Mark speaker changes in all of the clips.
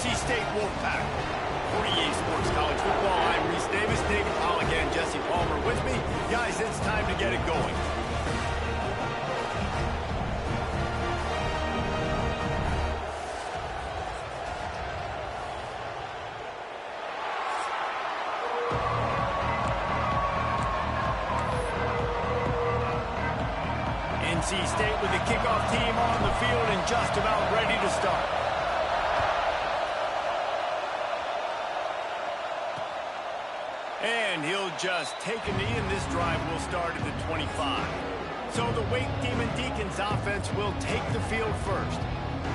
Speaker 1: NC State Wolfpack. 48 Sports College Football. I'm Reese Davis, David Pollock, and Jesse Palmer with me. Guys, it's time to get it going. NC State with the kickoff team on the field and just about ready to start. And he'll just take a knee, and this drive will start at the 25. So the Wake Demon Deacons offense will take the field first.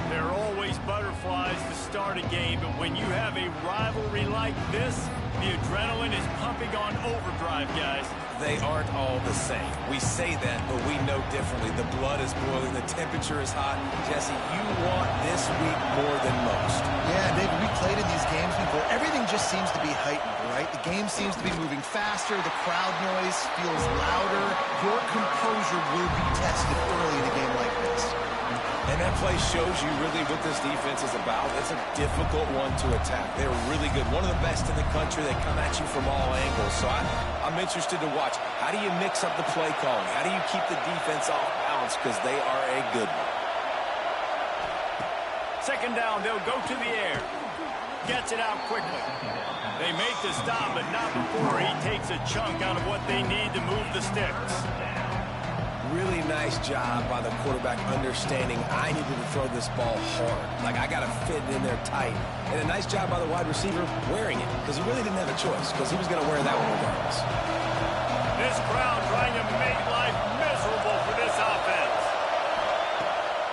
Speaker 1: There are always butterflies to start a game, but when you have a rivalry like this, the adrenaline is pumping on overdrive, guys.
Speaker 2: They aren't all the same. We say that, but we know differently. The blood is boiling. The temperature is hot. Jesse, you want this week more than most.
Speaker 3: Yeah, David, we played in these games before. Everything just seems to be heightened, right? The game seems to be moving faster. The crowd noise feels louder. Your composure will be tested early in a game like this.
Speaker 2: And that play shows you really what this defense is about. It's a difficult one to attack. They're really good. One of the best in the country. They come at you from all angles. So I'm interested to watch. How do you mix up the play calling? How do you keep the defense off balance? Because they are a good one.
Speaker 1: Second down, they'll go to the air. Gets it out quickly. They make the stop, but not before he takes a chunk out of what they need to move the sticks.
Speaker 2: Really nice job by the quarterback understanding I needed to throw this ball hard. Like, I got to fit it in there tight. And a nice job by the wide receiver wearing it, because he really didn't have a choice, because he was going to wear that one regardless.
Speaker 1: This crowd trying to make life miserable for this offense.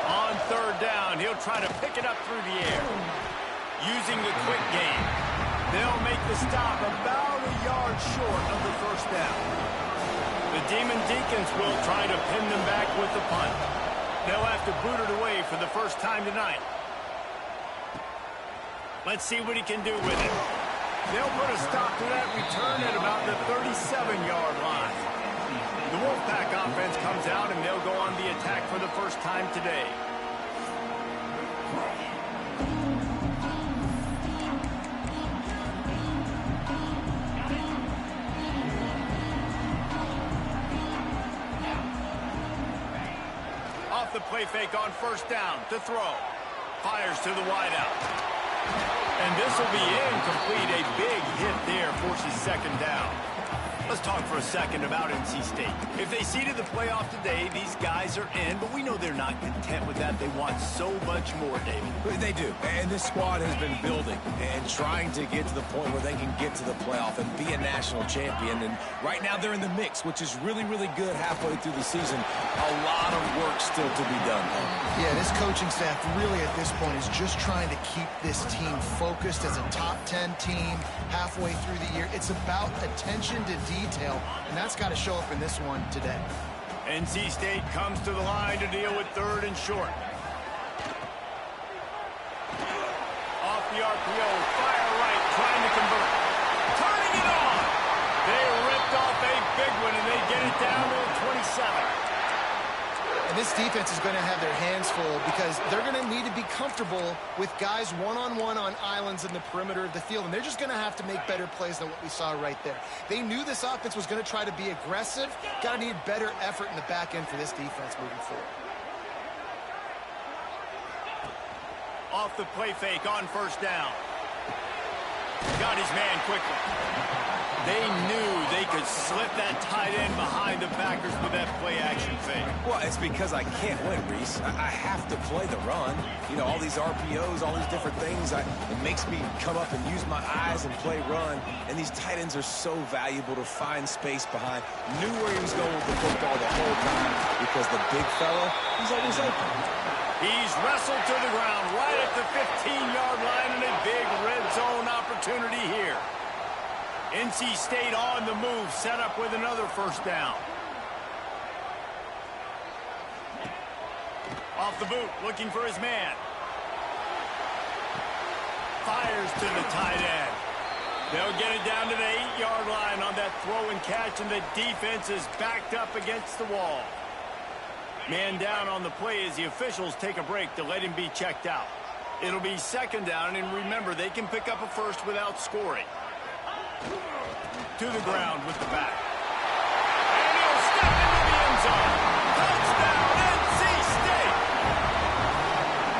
Speaker 1: On third down, he'll try to pick it up through the air. Using the quick game. They'll make the stop about a yard short of the first down. The Demon Deacons will try to pin them back with the punt. They'll have to boot it away for the first time tonight. Let's see what he can do with it. They'll put a stop to that return at about the 37-yard line. The Wolfpack offense comes out, and they'll go on the attack for the first time today. The play fake on first down to throw. Fires to the wideout. And this will be incomplete. A big hit there forces second down. Let's talk for a second about NC State. If they seeded the playoff today, these guys are in, but we know they're not content with that. They want so much more, David.
Speaker 2: They do, and this squad has been building and trying to get to the point where they can get to the playoff and be a national champion. And right now they're in the mix, which is really, really good halfway through the season. A lot of work still to be done, though.
Speaker 3: Yeah, this coaching staff really at this point is just trying to keep this team focused as a top 10 team halfway through the year. It's about attention to detail, and that's got to show up in this one today.
Speaker 1: NC State comes to the line to deal with third and short. Off the RPO, fire right, trying to convert. Turning it on! They ripped off a big one, and they get it down to the 27.
Speaker 3: And this defense is going to have their hands full because they're going to need to be comfortable with guys one-on-one on islands in the perimeter of the field. And they're just going to have to make better plays than what we saw right there. They knew this offense was going to try to be aggressive. Got to need better effort in the back end for this defense moving forward.
Speaker 1: Off the play fake on first down. Got his man quickly. They knew they could slip that tight end behind the backers with that play-action fake.
Speaker 2: Well, it's because I can't win, Reese. I have to play the run. You know, all these RPOs, all these different things. It makes me come up and use my eyes and play run. And these tight ends are so valuable to find space behind. Knew where he was going with the football the whole time because the big fella, he's always open.
Speaker 1: He's wrestled to the ground right at the 15-yard line, and a big red zone opportunity here. NC State on the move, set up with another first down. Off the boot, looking for his man. Fires to the tight end. They'll get it down to the 8-yard line on that throw and catch, and the defense is backed up against the wall. Man down on the play as the officials take a break to let him be checked out. It'll be second down, and remember, they can pick up a first without scoring. To the ground with the back. And he'll step into the end zone. Touchdown, NC State!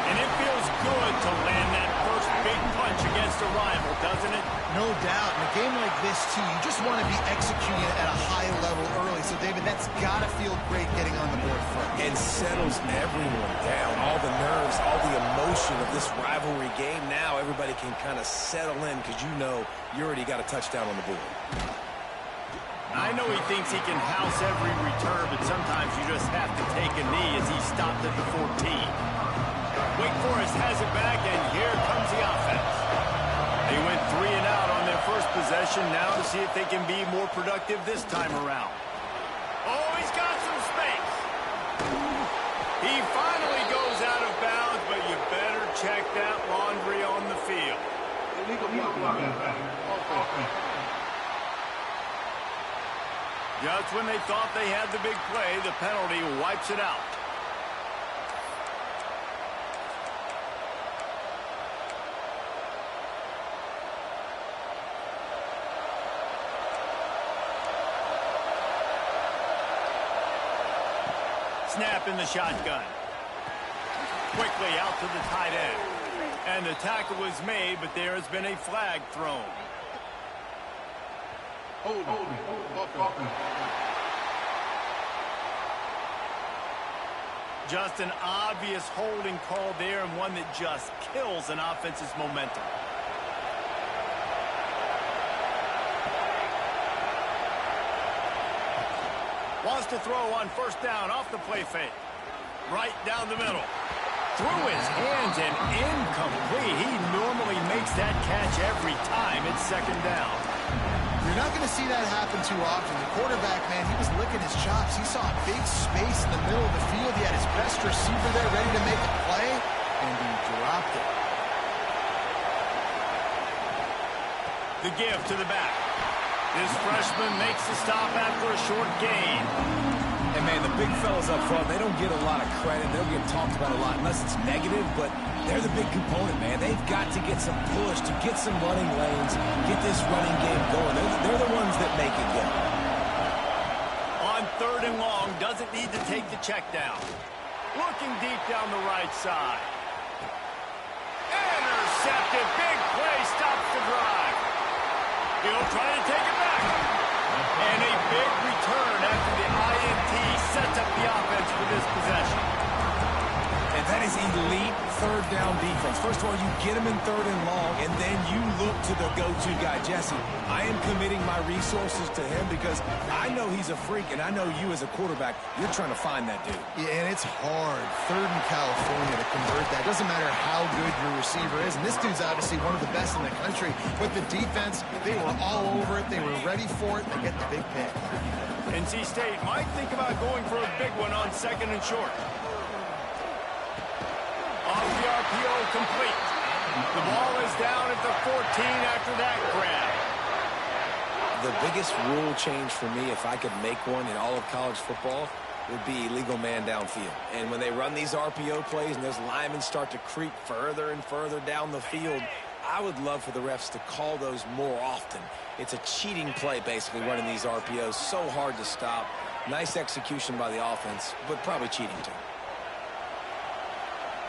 Speaker 1: And it feels good to land that first big punch against a rival, doesn't it?
Speaker 3: No doubt. In a game like this, too, you just want to be executing at a high level early. So, David, that's got to feel great getting on the board first.
Speaker 2: And settles everyone down. All the nerves, all the emotion of this rivalry game. Now everybody can kind of settle in because you know you already got a touchdown on the board.
Speaker 1: I know he thinks he can house every return, but sometimes you just have to take a knee as he stopped at the 14. Wake Forest has it back, and here comes the offense. They went 3 and out on their first possession. Now to see if they can be more productive this time around. Oh, he's got some space. He finally goes out of bounds, but you better check that laundry on the field. Just when they thought they had the big play, the penalty wipes it out. Snap in the shotgun. Quickly out to the tight end. And the tackle was made, but there has been a flag thrown. Just an obvious holding call there, and one that just kills an offense's momentum. Wants to throw on first down off the play fake. Right down the middle. Through his hands and incomplete. He normally makes that catch every time. It's second down.
Speaker 3: You're not going to see that happen too often. The quarterback, man, he was licking his chops. He saw a big space in the middle of the field. He had his best receiver there ready to make a play, and he dropped it.
Speaker 1: The give to the back. This freshman makes the stop after a short gain.
Speaker 2: And, man, the big fellas up front, they don't get a lot of credit. They don't get talked about a lot unless it's negative, but they're the big component, man. They've got to get some push, to get some running lanes, get this running game going. They're the ones that make it go.
Speaker 1: On third and long, doesn't need to take the check down. Looking deep down the right side. Intercepted. Big play stops the drive. He'll try to take it back. And a big return after the INT sets up the offense for this possession.
Speaker 2: And that is elite third down defense. First of all, you get him in third and long, and then you look to the go-to guy, Jesse. I am committing my resources to him because I know he's a freak, and I know you as a quarterback, you're trying to find that dude.
Speaker 3: Yeah, and it's hard, third in California, to convert that. Doesn't matter how good your receiver is, and this dude's obviously one of the best in the country. But the defense, they were all over it. They were ready for it. They get the big pick.
Speaker 1: NC State might think about going for a big one on second and short. Off the RPO, complete. The ball is down at the 14 after that grab.
Speaker 2: The biggest rule change for me, if I could make one in all of college football, would be illegal man downfield. And when they run these RPO plays and those linemen start to creep further and further down the field, I would love for the refs to call those more often. It's a cheating play, basically, running these RPOs. So hard to stop. Nice execution by the offense, but probably cheating too.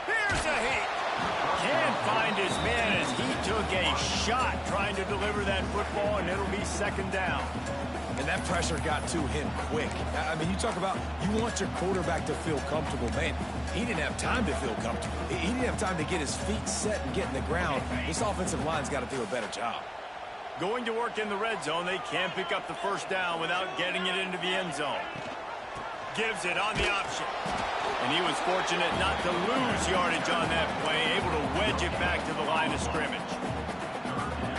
Speaker 1: Here's a hit. Can't find his man as he took a shot trying to deliver that football, and it'll be second down.
Speaker 2: And that pressure got to him quick. I mean, you talk about you want your quarterback to feel comfortable. Man, he didn't have time to feel comfortable. He didn't have time to get his feet set and get in the ground. This offensive line's got to do a better job.
Speaker 1: Going to work in the red zone, they can't pick up the first down without getting it into the end zone. Gives it on the option. And he was fortunate not to lose yardage on that play, able to wedge it back to the line of scrimmage.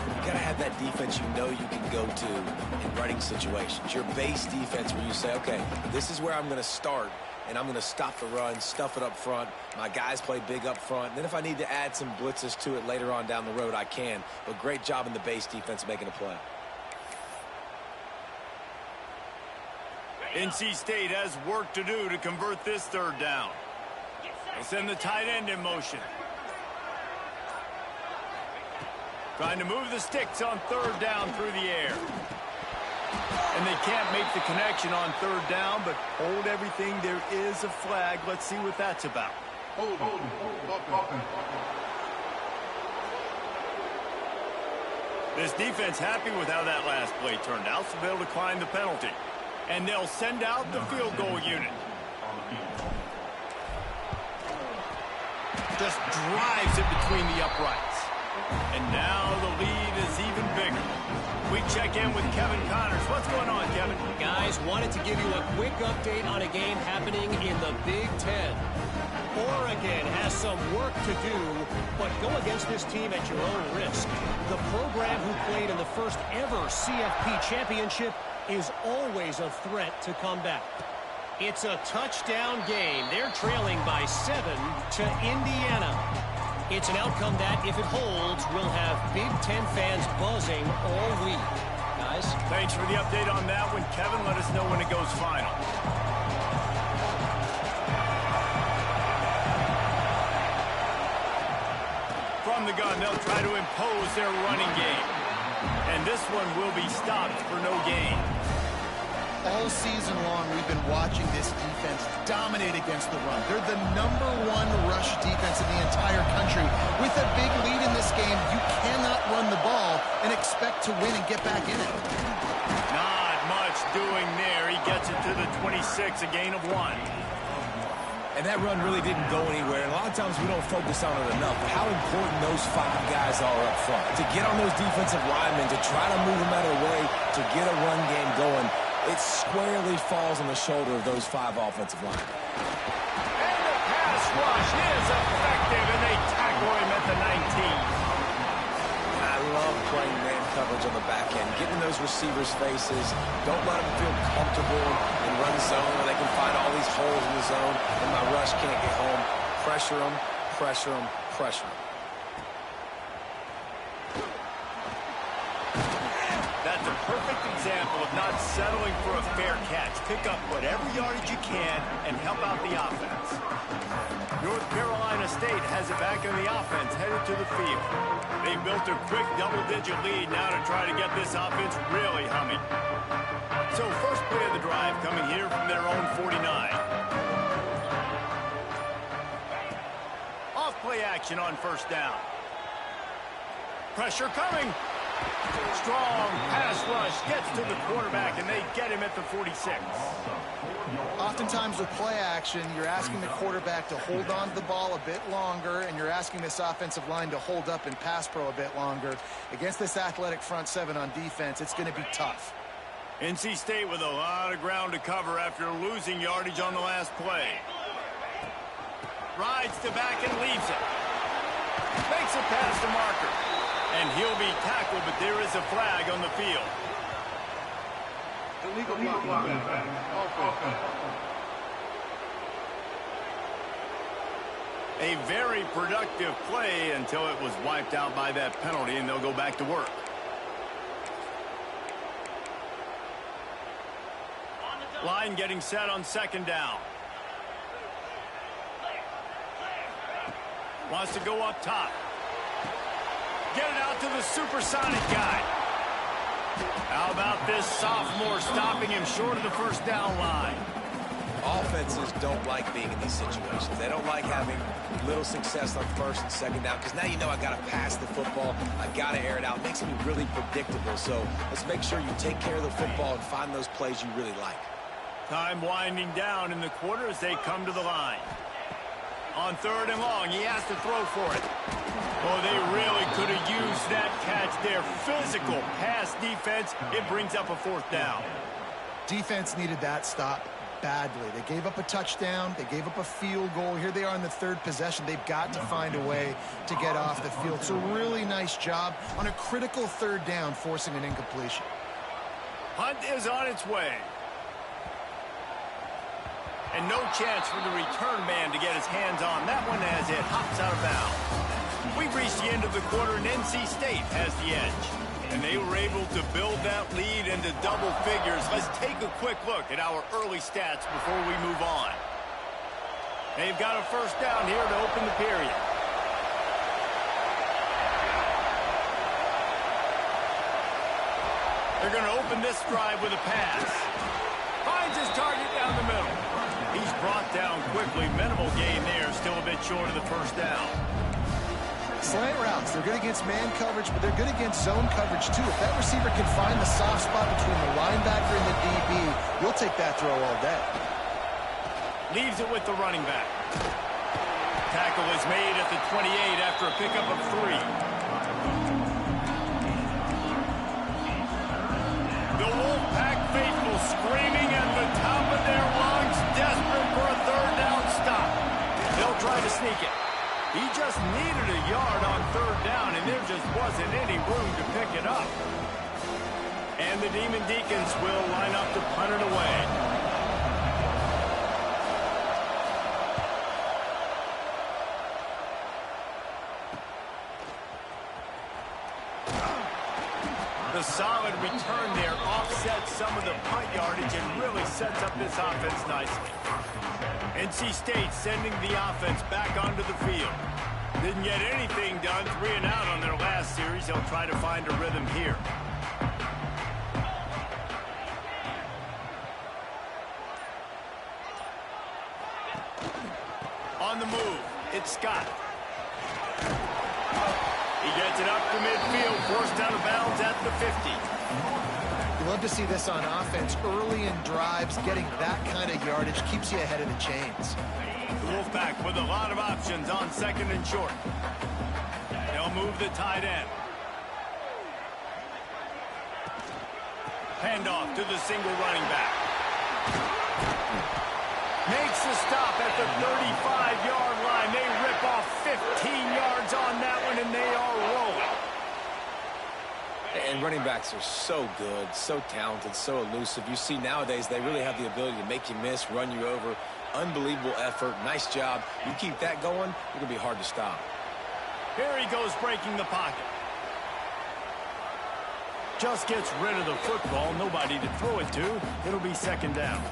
Speaker 2: You got to have that defense you know you can go to in running situations. Your base defense where you say, okay, this is where I'm going to start, and I'm going to stop the run, stuff it up front. My guys play big up front. Then if I need to add some blitzes to it later on down the road, I can. But great job in the base defense making a play.
Speaker 1: NC State has work to do to convert this third down. They send the tight end in motion. Trying to move the sticks on third down through the air. And they can't make the connection on third down, but hold everything. There is a flag. Let's see what that's about. This defense happy with how that last play turned out, so they'll decline the penalty. And they'll send out the field goal unit. Just drives it between the uprights. And now the lead is even bigger. We check in with Kevin Connors. What's going on, Kevin?
Speaker 4: Guys, wanted to give you a quick update on a game happening in the Big Ten. Oregon has some work to do, but go against this team at your own risk. The program who played in the first ever CFP championship is always a threat to come back. It's a touchdown game. They're trailing by 7 to Indiana. It's an outcome that, if it holds, will have Big Ten fans buzzing all week. Guys?
Speaker 1: Thanks for the update on that one, Kevin. Let us know when it goes final. From the gun, they'll try to impose their running game. And this one will be stopped for no gain.
Speaker 3: All season long, we've been watching this defense dominate against the run. They're the #1 rush defense in the entire country. With a big lead in this game, you cannot run the ball and expect to win and get back in it.
Speaker 1: Not much doing there. He gets it to the 26, a gain of 1.
Speaker 2: And that run really didn't go anywhere. And a lot of times we don't focus on it enough. But how important those 5 guys are up front. To get on those defensive linemen, to try to move them out of the way, to get a run game going, it squarely falls on the shoulder of those 5 offensive linemen.
Speaker 1: And the pass rush is effective, and they tackle him at the 19.
Speaker 2: I love playing man coverage on the back end, getting those receivers' faces. Don't let them feel comfortable and run zone where they can find all these holes in the zone and my rush can't get home. Pressure them, pressure them, pressure them.
Speaker 1: That's a perfect example of not settling for a fair catch. Pick up whatever yardage you can and help out the offense. North Carolina State has it back in the offense, headed to the field. They built a quick double-digit lead now to try to get this offense really humming. So first play of the drive coming here from their own 49. Off play action on first down. Pressure coming. Strong pass rush gets to the quarterback, and they get him at the 46.
Speaker 3: Oftentimes with play action, you're asking the quarterback to hold on to the ball a bit longer, and you're asking this offensive line to hold up in pass pro a bit longer. Against this athletic front 7 on defense, it's going to be tough.
Speaker 1: NC State with a lot of ground to cover after losing yardage on the last play. Rides to back and leaves it. Makes it past the marker. And he'll be tackled, but there is a flag on the field.
Speaker 5: Illegal block.
Speaker 1: A very productive play until it was wiped out by that penalty, and they'll go back to work. Line getting set on second down. Wants to go up top. Get it out to the supersonic guy. How about this sophomore stopping him short of the first down line?
Speaker 2: Offenses don't like being in these situations. They don't like having little success on first and second down because now you know I got to pass the football. I got to air it out. It makes me really predictable. So let's make sure you take care of the football and find those plays you really like.
Speaker 1: Time winding down in the quarter as they come to the line. On third and long, he has to throw for it. Oh, they really could have used that catch there. Physical pass defense. It brings up a fourth down.
Speaker 3: Defense needed that stop badly. They gave up a touchdown. They gave up a field goal. Here they are in the third possession. They've got to find a way to get off the field. So really nice job on a critical third down, forcing an incompletion.
Speaker 1: Hunt is on its way. And no chance for the return man to get his hands on that one as it hops out of bounds. We've reached the end of the quarter, and NC State has the edge. And they were able to build that lead into double figures. Let's take a quick look at our early stats before we move on. They've got a first down here to open the period. They're going to open this drive with a pass. Finds his target down the middle. He's brought down quickly. Minimal gain there. Still a bit short of the first down.
Speaker 3: Slant routes, they're good against man coverage, but they're good against zone coverage too. If that receiver can find the soft spot between the linebacker and the DB, you'll take that throw all day.
Speaker 1: Leaves it with the running back. Tackle is made at the 28 after a pickup of 3. The Wolfpack faithful screaming at the top of their lungs, desperate for a third down stop. They'll try to sneak it. He just needed a yard on third down, and there just wasn't any room to pick it up. And the Demon Deacons will line up to punt it away. The solid return there offsets some of the punt yardage and really sets up this offense nicely. NC State sending the offense back onto the field. Didn't get anything done, 3 and out on their last series. They'll try to find a rhythm here. On the move, it's Scott. He gets it up to midfield, forced out of bounds at the 50.
Speaker 3: You love to see this on offense. Early in drives, getting that kind of yardage keeps you ahead of the chains.
Speaker 1: The Wolfpack with a lot of options on second and short. They'll move the tight end. Handoff to the single running back. Makes the stop at the 35-yard line. They rip off 15 yards on that one, and they are rolling.
Speaker 2: And running backs are so good, so talented, so elusive. You see nowadays they really have the ability to make you miss, run you over. Unbelievable effort. Nice job. You keep that going, it'll be hard to stop.
Speaker 1: Here he goes breaking the pocket. Just gets rid of the football. Nobody to throw it to. It'll be second down.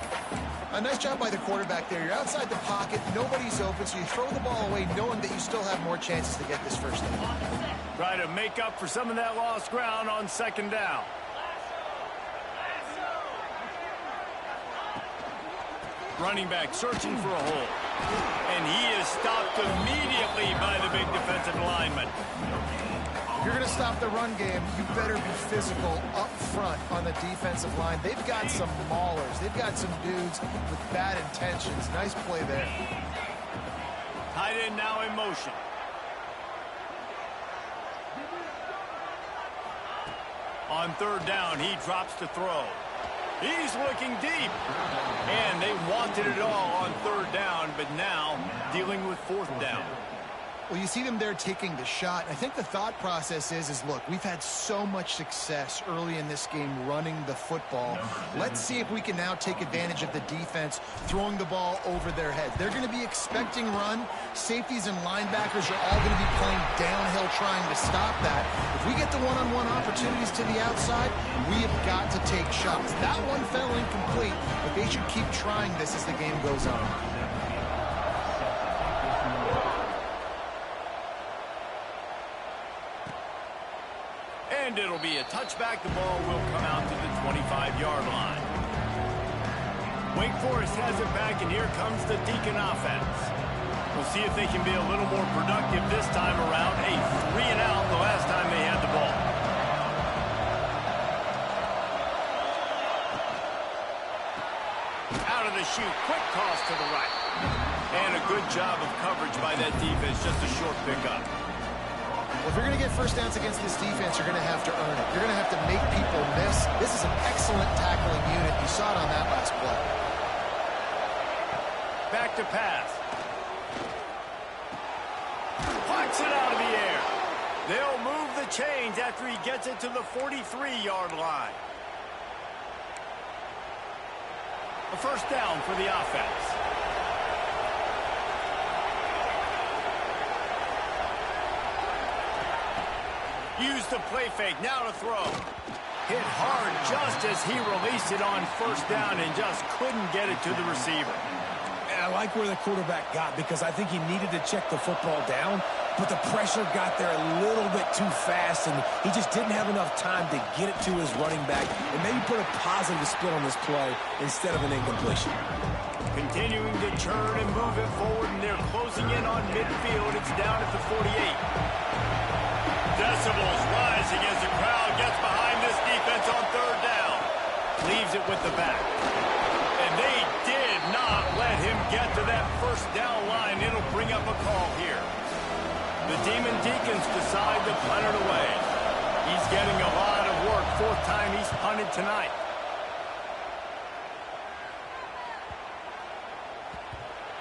Speaker 3: A nice job by the quarterback there. You're outside the pocket. Nobody's open, so you throw the ball away knowing that you still have more chances to get this first down.
Speaker 1: Try to make up for some of that lost ground on second down. Running back searching for a hole. And he is stopped immediately by the big defensive lineman.
Speaker 3: If you're going to stop the run game, you better be physical up front on the defensive line. They've got some maulers. They've got some dudes with bad intentions. Nice play there.
Speaker 1: Tight end now in motion. On third down, he drops to throw. He's looking deep. And they wanted it all on third down, but now dealing with fourth down.
Speaker 3: Well, you see them there taking the shot. I think the thought process is look, we've had so much success early in this game running the football. Let's see if we can now take advantage of the defense throwing the ball over their heads. They're going to be expecting run. Safeties and linebackers are all going to be playing downhill trying to stop that. If we get the one-on-one opportunities to the outside, we have got to take shots. That one fell incomplete, but they should keep trying this as the game goes on.
Speaker 1: And it'll be a touchback. The ball will come out to the 25-yard line. Wake Forest has it back, and here comes the Deacon offense. We'll see if they can be a little more productive this time around. A 3 and out the last time they had the ball. Out of the chute, quick toss to the right. And a good job of coverage by that defense, just a short pickup.
Speaker 3: Well, if you're going to get first downs against this defense, you're going to have to earn it. You're going to have to make people miss. This is an excellent tackling unit. You saw it on that last play.
Speaker 1: Back to pass. Pucks it out of the air. They'll move the chains after he gets it to the 43-yard line. A first down for the offense. Used the play fake, now to throw. Hit hard just as he released it on first down and just couldn't get it to the receiver.
Speaker 2: And I like where the quarterback got because I think he needed to check the football down. but the pressure got there a little bit too fast, and he just didn't have enough time to get it to his running back and maybe put a positive spin on this play instead of an incompletion.
Speaker 1: Continuing to churn and move it forward, and they're closing in on midfield. It's down at the 48. Decibels rising as the crowd gets behind this defense on third down. Leaves it with the back. And they did not let him get to that first down line. It'll bring up a call here. The Demon Deacons decide to punt it away. He's getting a lot of work. Fourth time he's punted tonight.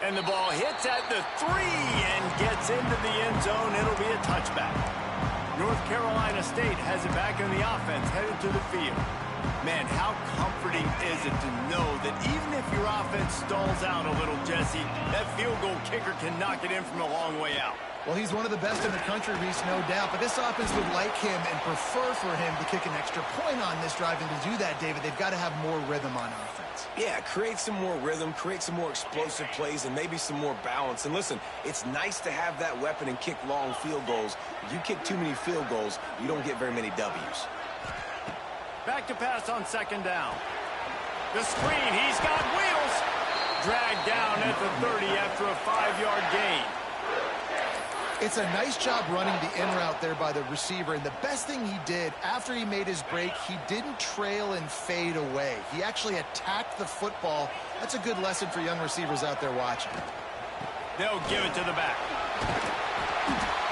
Speaker 1: And the ball hits at the 3 and gets into the end zone. It'll be a touchback. North Carolina State has it back in the offense, headed to the field. Man, how comforting is it to know that even if your offense stalls out a little, Jesse, that field goal kicker can knock it in from a long way out.
Speaker 3: Well, he's one of the best in the country, Reese, no doubt. But this offense would like him and prefer for him to kick an extra point on this drive. And to do that, David, they've got to have more rhythm on offense.
Speaker 2: Yeah, create some more rhythm, create some more explosive plays, and maybe some more balance. And listen, it's nice to have that weapon and kick long field goals. If you kick too many field goals, you don't get very many W's.
Speaker 1: Back to pass on second down. The screen, he's got wheels. Dragged down at the 30 after a 5-yard gain.
Speaker 3: It's a nice job running the in route there by the receiver. And the best thing he did after he made his break, he didn't trail and fade away. He actually attacked the football. That's a good lesson for young receivers out there watching.
Speaker 1: They'll give it to the back.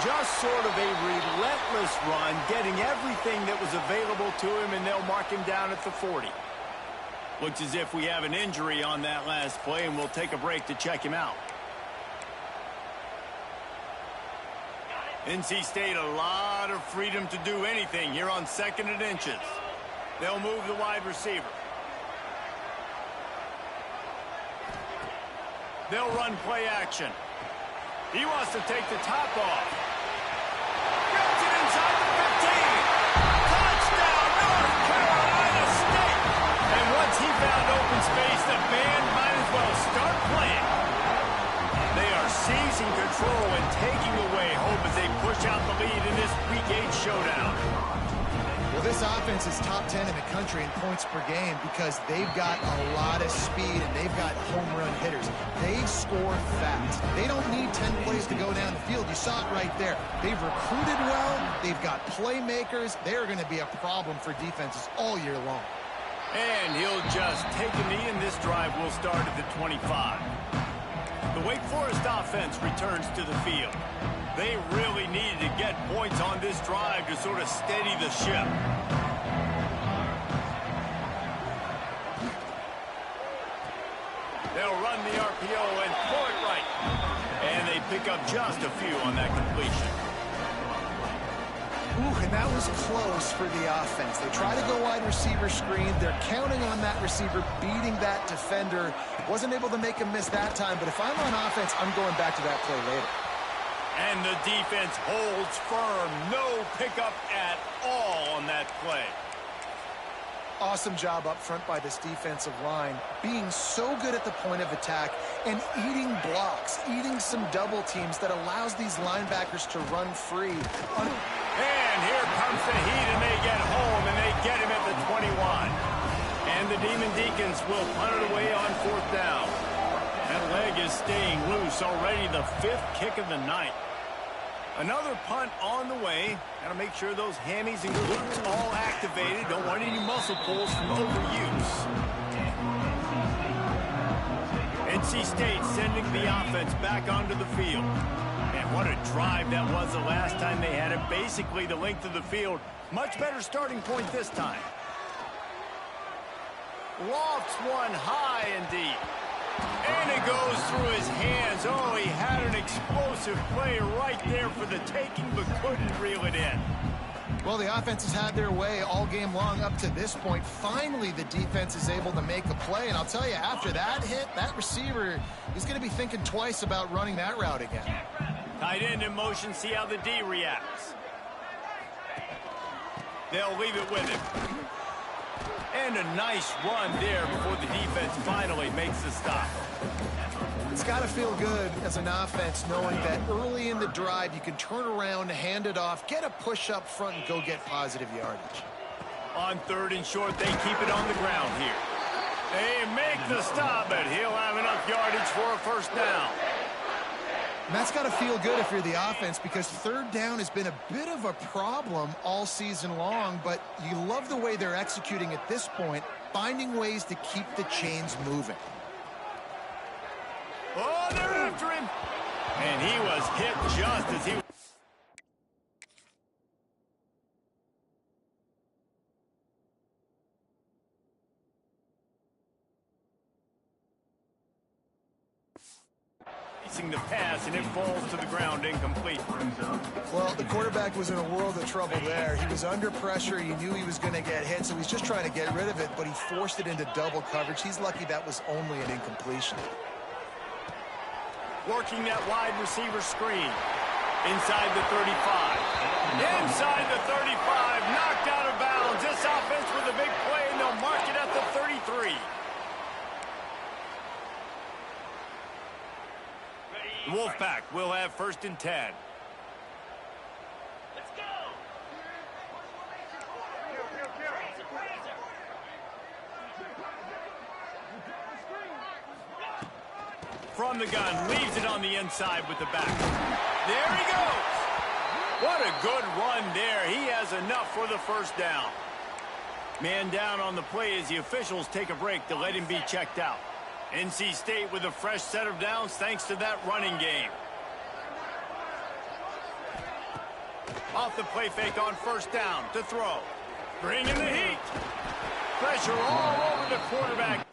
Speaker 1: Just sort of a relentless run, getting everything that was available to him, and they'll mark him down at the 40. Looks as if we have an injury on that last play, and we'll take a break to check him out. NC State, a lot of freedom to do anything here on 2nd and inches. They'll move the wide receiver. They'll run play action. He wants to take the top off. Gets it inside the 15. Touchdown, North Carolina State. And once he found open space, the band might as well start playing. They are seizing control and taking away hope as they push out the lead in this Week 8 showdown.
Speaker 3: Well, this offense is top 10 in the country in points per game because they've got a lot of speed and they've got home run hitters. They score fast. They don't need 10 plays to go down the field. You saw it right there. They've recruited well. They've got playmakers. They are going to be a problem for defenses all year long.
Speaker 1: And he'll just take a knee, and this drive will start at the 25. The Wake Forest offense returns to the field. They really needed to get points on this drive to sort of steady the ship. They'll run the RPO and throw it right. And they pick up just a few on that completion.
Speaker 3: Ooh, and that was close for the offense. They try to go wide receiver screen. They're counting on that receiver beating that defender. Wasn't able to make him miss that time, but if I'm on offense, I'm going back to that play later.
Speaker 1: And the defense holds firm. No pickup at all on that play.
Speaker 3: Awesome job up front by this defensive line, being so good at the point of attack and eating blocks, eating some double teams that allows these linebackers to run free.
Speaker 1: And here comes the heat, and they get home, and they get him at the 21. And the Demon Deacons will punt it away on 4th down. That leg is staying loose, already the 5th kick of the night. Another punt on the way. Got to make sure those hammies and glutes all activated. Don't want any muscle pulls from overuse. NC State sending the offense back onto the field. And what a drive that was the last time they had it. Basically the length of the field. Much better starting point this time. Lofts one high and deep. And it goes through his hands. Oh, he had an explosive play right there for the taking, but couldn't reel it in.
Speaker 3: Well, the offense has had their way all game long up to this point. Finally, the defense is able to make a play. And I'll tell you, after that hit, that receiver, he's going to be thinking twice about running that route again.
Speaker 1: Tight end in motion, see how the D reacts. They'll leave it with him. And a nice run there before the defense finally makes the stop.
Speaker 3: It's got to feel good as an offense knowing that early in the drive you can turn around, hand it off, get a push up front, and go get positive yardage.
Speaker 1: On 3rd and short, they keep it on the ground here. They make the stop, but he'll have enough yardage for a first down.
Speaker 3: And that's got to feel good if you're the offense, because 3rd down has been a bit of a problem all season long, but you love the way they're executing at this point, finding ways to keep the chains moving.
Speaker 1: Oh, they're after him. And he was hit just as he... the pass, and it falls to the ground incomplete.
Speaker 3: Well, the quarterback was in a world of trouble there. He was under pressure. He knew he was going to get hit, so he's just trying to get rid of it, but he forced it into double coverage. He's lucky that was only an incompletion.
Speaker 1: Working that wide receiver screen. Inside the 35. Inside the 35. Knocked out of bounds. This offense with a big play, and they'll mark it at the 33. Wolfpack will have 1st and 10. Let's go. From the gun, leaves it on the inside with the back. There he goes. What a good run there. He has enough for the first down. Man down on the play as the officials take a break to let him be checked out. NC State with a fresh set of downs thanks to that running game. Off the play fake on 1st down to throw. Bring in the heat. Pressure all over the quarterback.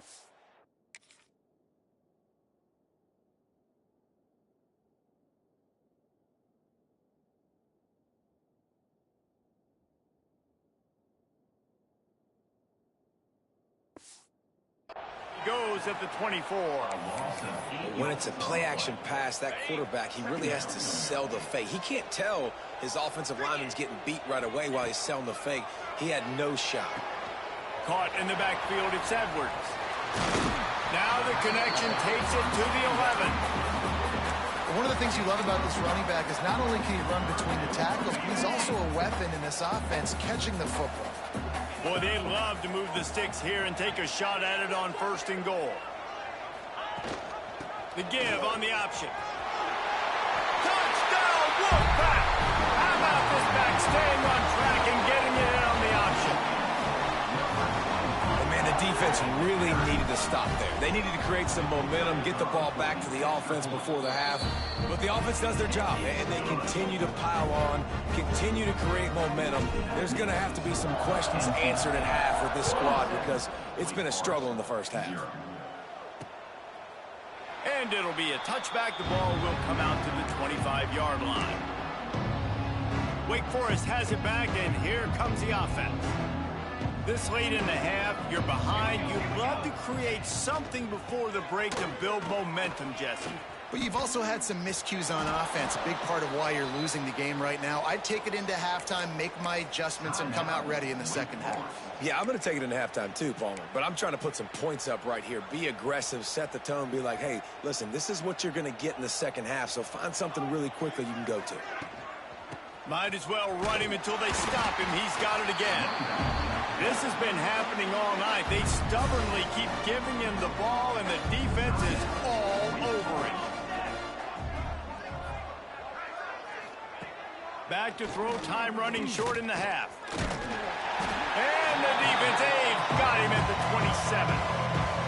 Speaker 1: Goes at the 24.
Speaker 2: When it's a play-action pass, that quarterback, he really has to sell the fake. He can't tell his offensive lineman's getting beat right away while he's selling the fake. He had no shot.
Speaker 1: Caught in the backfield, it's Edwards. Now the connection takes it to the 11.
Speaker 3: One of the things you love about this running back is not only can he run between the tackles, but he's also a weapon in this offense catching the football.
Speaker 1: Boy, they'd love to move the sticks here and take a shot at it on 1st and goal. The give on the option. Touchdown, Wolfpack! How about this back staying on track and getting it in on the option?
Speaker 2: And man, the defense really needed to stop there. They needed to create some momentum, get the ball back to the offense before the half. But the offense does their job, and they continue to pile on, continue to create momentum. There's going to have to be some questions answered at half with this squad because it's been a struggle in the first half.
Speaker 1: And it'll be a touchback. The ball will come out to the 25-yard line. Wake Forest has it back, and here comes the offense. This late in the half, you're behind. You'd love to create something before the break to build momentum, Jesse.
Speaker 3: But you've also had some miscues on offense, a big part of why you're losing the game right now. I'd take it into halftime, make my adjustments, and come out ready in the second half.
Speaker 2: Yeah, I'm going to take it into halftime too, Palmer. But I'm trying to put some points up right here. Be aggressive, set the tone, be like, hey, listen, this is what you're going to get in the second half, so find something really quickly you can go to.
Speaker 1: Might as well run him until they stop him. He's got it again. This has been happening all night. They stubbornly keep giving him the ball, and the defense is all over it. Back to throw, time running short in the half. And the defense, got him at the 27.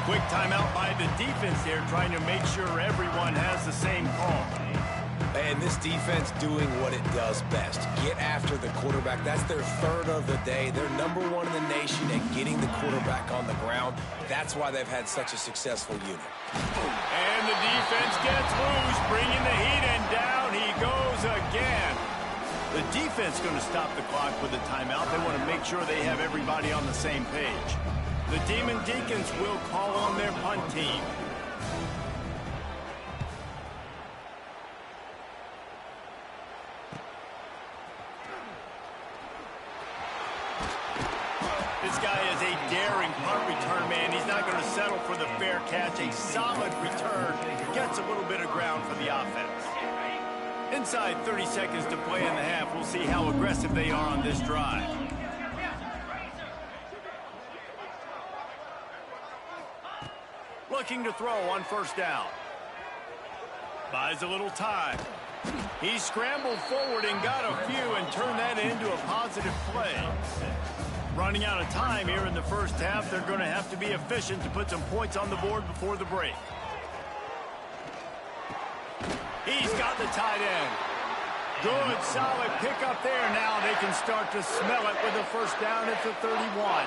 Speaker 1: Quick timeout by the defense there, trying to make sure everyone has the same call.
Speaker 2: And this defense doing what it does best. Get after the quarterback. That's their 3rd of the day. They're #1 in the nation at getting the quarterback on the ground. That's why they've had such a successful unit.
Speaker 1: And the defense gets loose, bringing the heat, and down he goes again. The defense going to stop the clock with a timeout. They want to make sure they have everybody on the same page. The Demon Deacons will call on their punt team. This guy is a daring punt return man. He's not going to settle for the fair catch. A solid return gets a little bit of ground for the offense. Inside 30 seconds to play in the half. We'll see how aggressive they are on this drive. Looking to throw on first down. Buys a little time. He scrambled forward and got a few and turned that into a positive play. Running out of time here in the first half. They're going to have to be efficient to put some points on the board before the break. He's got the tight end. Good, solid pickup there. Now they can start to smell it with a first down at the 31.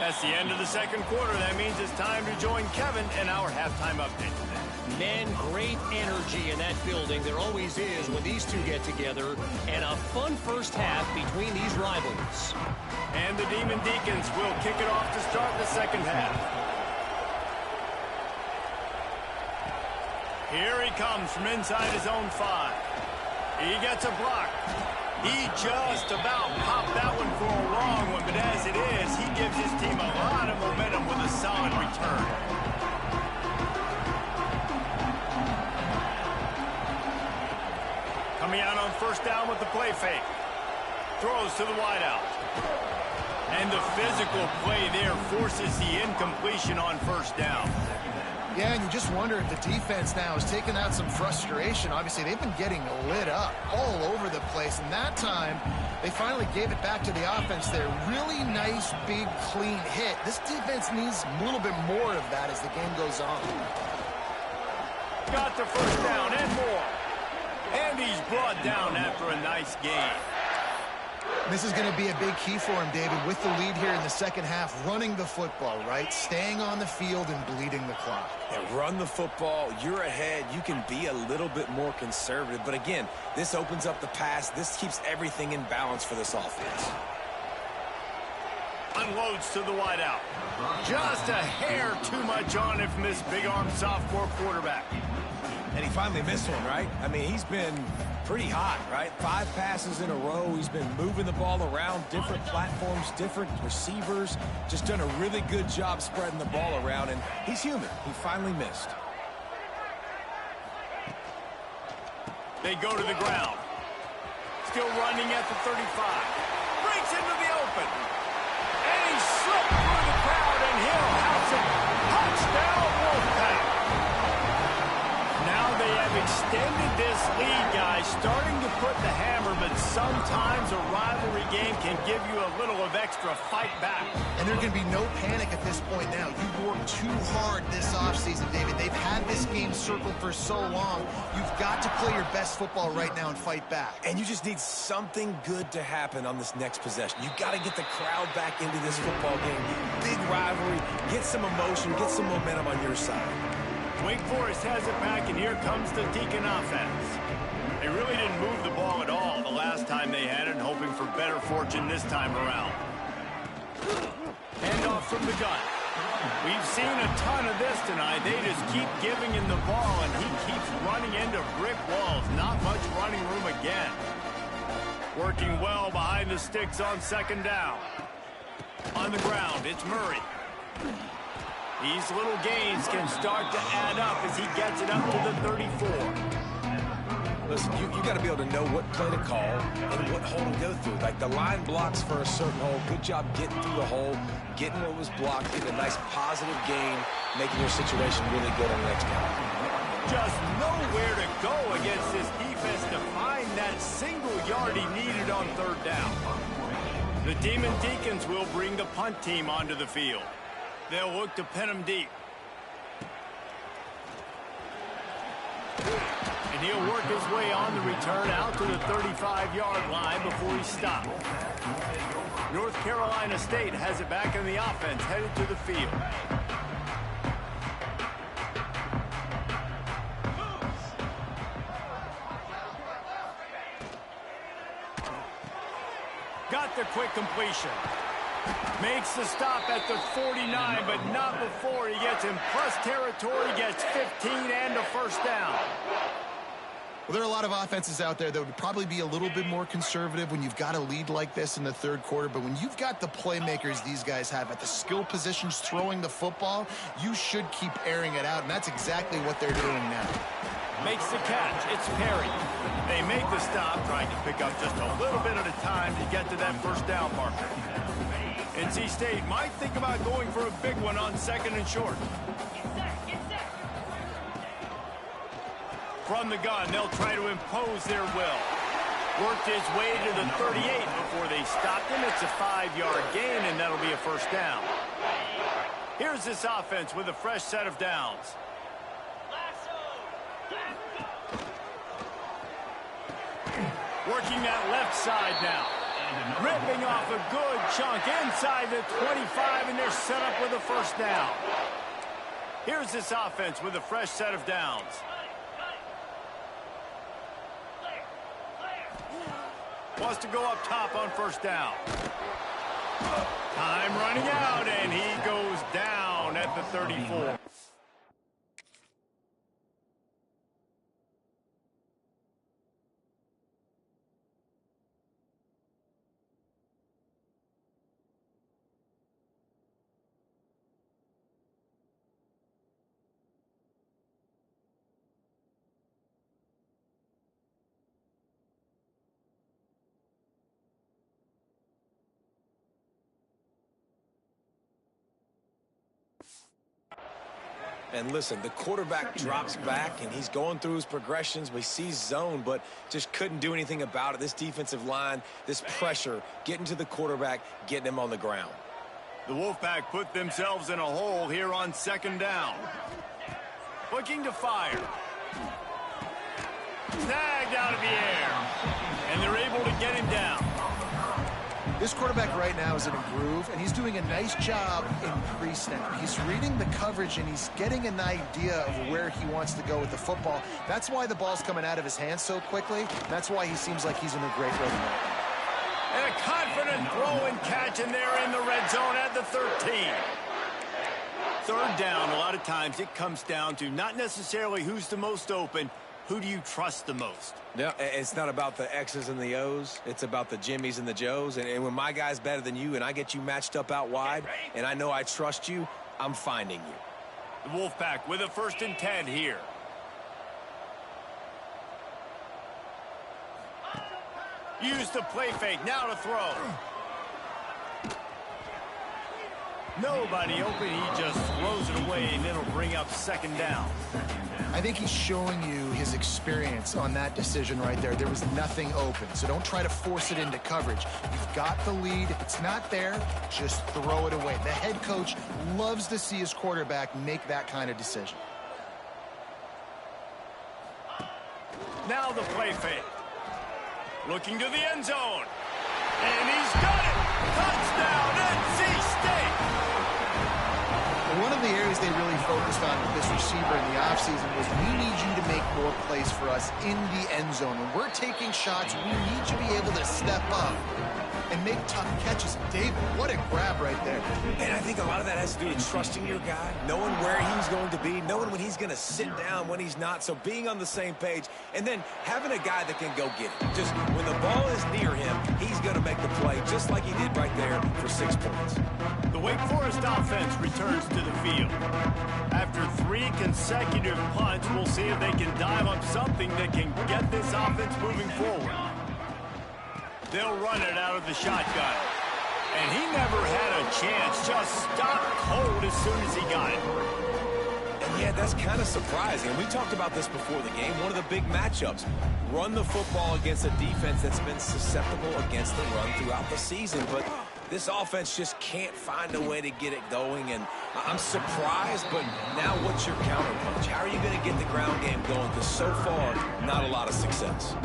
Speaker 1: That's the end of the second quarter. That means it's time to join Kevin in our halftime update.
Speaker 4: Men, great energy in that building. There always is when these two get together. And a fun first half between these rivals.
Speaker 1: And the Demon Deacons will kick it off to start the second half. Here he comes from inside his own 5. He gets a block. He just about popped that one for a long one, but as it is, he gives his team a lot of momentum with a solid return. Coming out on first down with the play fake. Throws to the wideout. And the physical play there forces the incompletion on first down.
Speaker 3: Yeah, and you just wonder if the defense now is taking out some frustration. Obviously, they've been getting lit up all over the place. And that time, they finally gave it back to the offense there. Really nice, big, clean hit. This defense needs a little bit more of that as the game goes on.
Speaker 1: Got the first down and more. And he's brought down after a nice game.
Speaker 3: This is going to be a big key for him, David, with the lead here in the second half, running the football, right? Staying on the field and bleeding the clock.
Speaker 2: Yeah, run the football. You're ahead. You can be a little bit more conservative. But again, this opens up the pass. This keeps everything in balance for this offense.
Speaker 1: Unloads to the wideout. Just a hair too much on it from this big-arm sophomore quarterback.
Speaker 2: And he finally missed one, right? I mean, he's been pretty hot, right? 5 passes in a row. He's been moving the ball around, different platforms, different receivers. Just done a really good job spreading the ball around, and he's human. He finally missed.
Speaker 1: They go to the ground. Still running at the 35. Breaks into the open. And he slipped through the crowd, and he'll house it. Touchdown, Wolfpack. Now they have extended this lead, guys, starting to put the hammer, but sometimes a rivalry game can give you a little of extra fight back.
Speaker 3: And there can be no panic at this point now. You've worked too hard this offseason, David. They've had this game circled for so long. You've got to play your best football right now and fight back.
Speaker 2: And you just need something good to happen on this next possession. You got to get the crowd back into this football game. Big rivalry, get some emotion, get some momentum on your side.
Speaker 1: Wake Forest has it back, and here comes the Deacon offense. They really didn't move the ball at all the last time they had it, hoping for better fortune this time around. Handoff from the gun. We've seen a ton of this tonight. They just keep giving him the ball, and he keeps running into brick walls. Not much running room again. Working well behind the sticks on second down. On the ground, it's Murray. These little gains can start to add up as he gets it up to the 34.
Speaker 2: Listen, you got to be able to know what play to call and what hole to go through. Like the line blocks for a certain hole. Good job getting through the hole, getting what was blocked, getting a nice positive gain, making your situation really good on the next count.
Speaker 1: Just nowhere to go against this defense to find that single yard he needed on third down. The Demon Deacons will bring the punt team onto the field. They'll look to pin him deep. And he'll work his way on the return out to the 35-yard line before he's stopped. North Carolina State has it back in the offense, headed to the field. Got the quick completion. Makes the stop at the 49, but not before he gets in plus territory, gets 15 and a first down.
Speaker 3: Well, there are a lot of offenses out there that would probably be a little bit more conservative when you've got a lead like this in the third quarter. But when you've got the playmakers these guys have at the skill positions throwing the football, you should keep airing it out, and that's exactly what they're doing now.
Speaker 1: Makes the catch. It's Perry. They make the stop, trying to pick up just a little bit at a time to get to that first down marker. NC State might think about going for a big one on second and short. From the gun, they'll try to impose their will. Worked his way to the 38 before they stopped him. It's a 5-yard gain, and that'll be a first down. Here's this offense with a fresh set of downs. Working that left side now. Ripping off a good chunk inside the 25, and they're set up with a first down. Here's this offense with a fresh set of downs. Wants to go up top on first down. Time running out, and he goes down at the 34.
Speaker 2: And listen, the quarterback drops back, and he's going through his progressions. We see zone, but just couldn't do anything about it. This defensive line, this pressure, getting to the quarterback, getting him on the ground.
Speaker 1: The Wolfpack put themselves in a hole here on second down. Looking to fire. Snagged out of the air. And they're able to get him down.
Speaker 3: This quarterback right now is in a groove, and he's doing a nice job in pre-snap. He's reading the coverage, and he's getting an idea of where he wants to go with the football. That's why the ball's coming out of his hands so quickly. That's why he seems like he's in a great rhythm right now.
Speaker 1: And a confident throw and catch, and they're in the red zone at the 13. Third down, a lot of times it comes down to not necessarily who's the most open, who do you trust the most?
Speaker 2: Yeah, it's not about the X's and the O's. It's about the Jimmies and the Joes. And when my guy's better than you and I get you matched up out wide and I know I trust you, I'm finding you.
Speaker 1: The Wolfpack with a 1st and 10 here. Use the play fake. Now to throw. Nobody open. He just throws it away, and it'll bring up second down.
Speaker 3: I think he's showing you his experience on that decision right there. There was nothing open, so don't try to force it into coverage. You've got the lead. If it's not there, just throw it away. The head coach loves to see his quarterback make that kind of decision.
Speaker 1: Now the play fake. Looking to the end zone. And he's got it. Touchdown, NC State.
Speaker 3: One of the areas they really focused on with this receiver in the offseason was we need you to make more plays for us in the end zone. When we're taking shots, we need you to be able to step up and make tough catches. David, what a grab right there.
Speaker 2: And I think a lot of that has to do with trusting your guy, knowing where he's going to be, knowing when he's going to sit down, when he's not, so being on the same page, and then having a guy that can go get it. Just when the ball is near him, he's going to make the play, just like he did right there for 6 points.
Speaker 1: The Wake Forest offense returns to the field. After 3 consecutive punts, we'll see if they can dial up something that can get this offense moving forward. They'll run it out of the shotgun. And he never had a chance, just stopped cold as soon as he got it.
Speaker 2: And yeah, that's kind of surprising. And we talked about this before the game. One of the big matchups. Run the football against a defense that's been susceptible against the run throughout the season. But this offense just can't find a way to get it going. And I'm surprised, but now what's your counterpunch? How are you going to get the ground game going? Because so far, not a lot of success.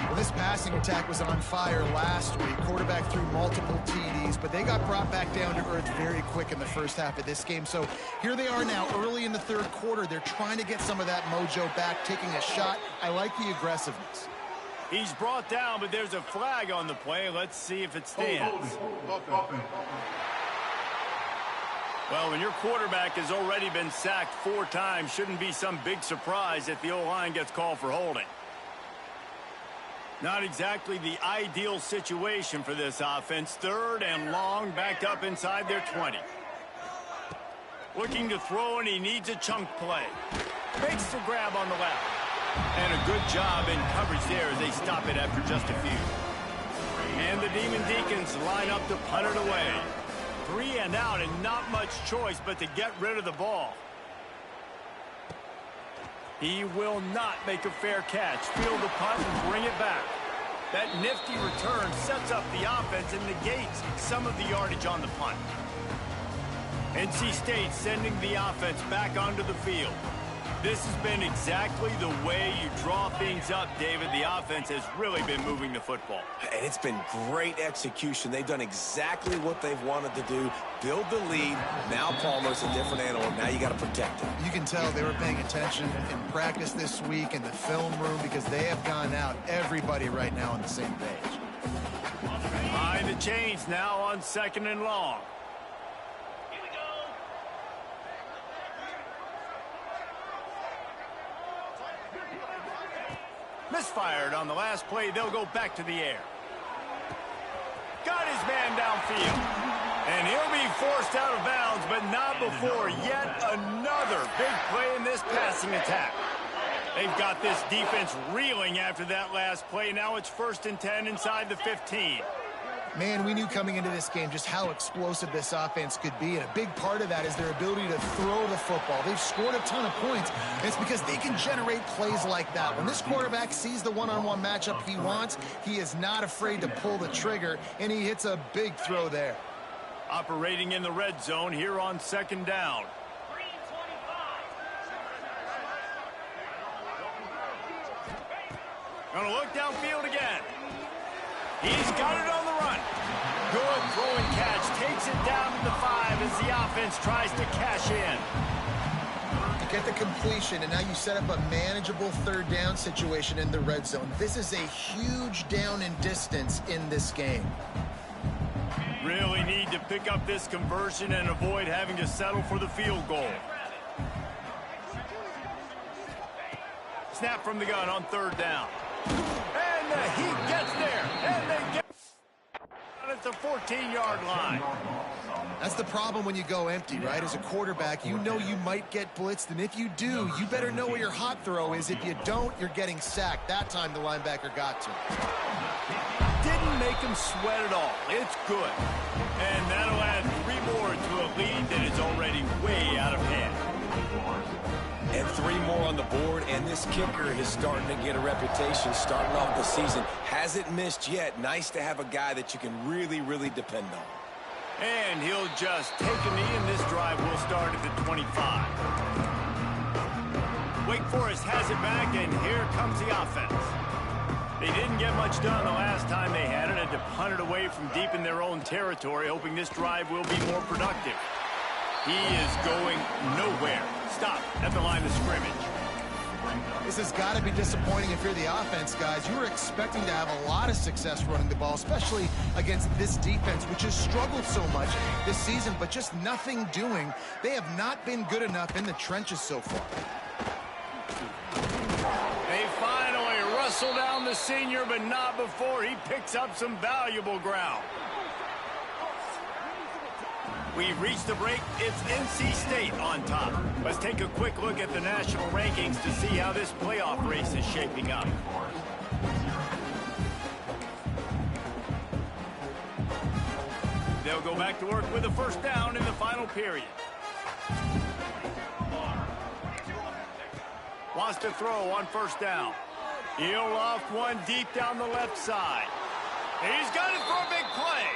Speaker 3: Well, this passing attack was on fire last week. Quarterback threw multiple TDs, but they got brought back down to earth very quick in the first half of this game. So here they are now, early in the third quarter. They're trying to get some of that mojo back, taking a shot. I like the aggressiveness.
Speaker 1: He's brought down, but there's a flag on the play. Let's see if it stands. Well, when your quarterback has already been sacked 4 times, shouldn't be some big surprise if the O-line gets called for holding. Not exactly the ideal situation for this offense. 3rd and long, backed up inside their 20. Looking to throw, and he needs a chunk play. Makes the grab on the left. And a good job in coverage there as they stop it after just a few. And the Demon Deacons line up to punt it away. 3 and out, and not much choice but to get rid of the ball. He will not make a fair catch. Field the punt and bring it back. That nifty return sets up the offense and negates some of the yardage on the punt. NC State sending the offense back onto the field. This has been exactly the way you draw things up, David. The offense has really been moving the football.
Speaker 2: And it's been great execution. They've done exactly what they've wanted to do. Build the lead. Now Palmer's a different animal. Now you got to protect him.
Speaker 3: You can tell they were paying attention in practice this week in the film room because they have gone out, everybody right now on the same page.
Speaker 1: Behind the chains now on 2nd and long. Misfired on the last play. They'll go back to the air. Got his man downfield. And he'll be forced out of bounds, but not before yet another big play in this passing attack. They've got this defense reeling after that last play. Now it's 1st and 10 inside the 15.
Speaker 3: Man, we knew coming into this game just how explosive this offense could be, and a big part of that is their ability to throw the football. They've scored a ton of points, and it's because they can generate plays like that. When this quarterback sees the one-on-one matchup he wants, he is not afraid to pull the trigger, and he hits a big throw there.
Speaker 1: Operating in the red zone here on 2nd down. Gonna look downfield again. He's got it on the run. Good throwing catch. Takes it down to the 5 as the offense tries to cash in.
Speaker 3: You get the completion, and now you set up a manageable 3rd down situation in the red zone. This is a huge down in distance in this game.
Speaker 1: Really need to pick up this conversion and avoid having to settle for the field goal. Snap from the gun on 3rd down. And the heat gets there. And they get at the 14-yard line.
Speaker 3: That's the problem when you go empty, right? As a quarterback, you know you might get blitzed, and if you do, you better know where your hot throw is. If you don't, you're getting sacked. That time the linebacker got to.
Speaker 1: Didn't make him sweat at all. It's good. And that'll add 3 more to a lead that is already way out of hand.
Speaker 2: And 3 more on the board, and this kicker is starting to get a reputation starting off the season. Hasn't missed yet. Nice to have a guy that you can really, really depend on.
Speaker 1: And he'll just take a knee, and this drive will start at the 25. Wake Forest has it back, and here comes the offense. They didn't get much done the last time they had it, and to punt it away from deep in their own territory, hoping this drive will be more productive. He is going nowhere. Stop at the line of scrimmage.
Speaker 3: This has got to be disappointing if you're the offense, guys. You were expecting to have a lot of success running the ball, especially against this defense, which has struggled so much this season, but just nothing doing. They have not been good enough in the trenches so far.
Speaker 1: They finally wrestle down the senior, but not before he picks up some valuable ground. We've reached the break. It's NC State on top. Let's take a quick look at the national rankings to see how this playoff race is shaping up. They'll go back to work with a 1st down in the final period. Wants to throw on 1st down. He'll loft one deep down the left side. He's got it for a big play.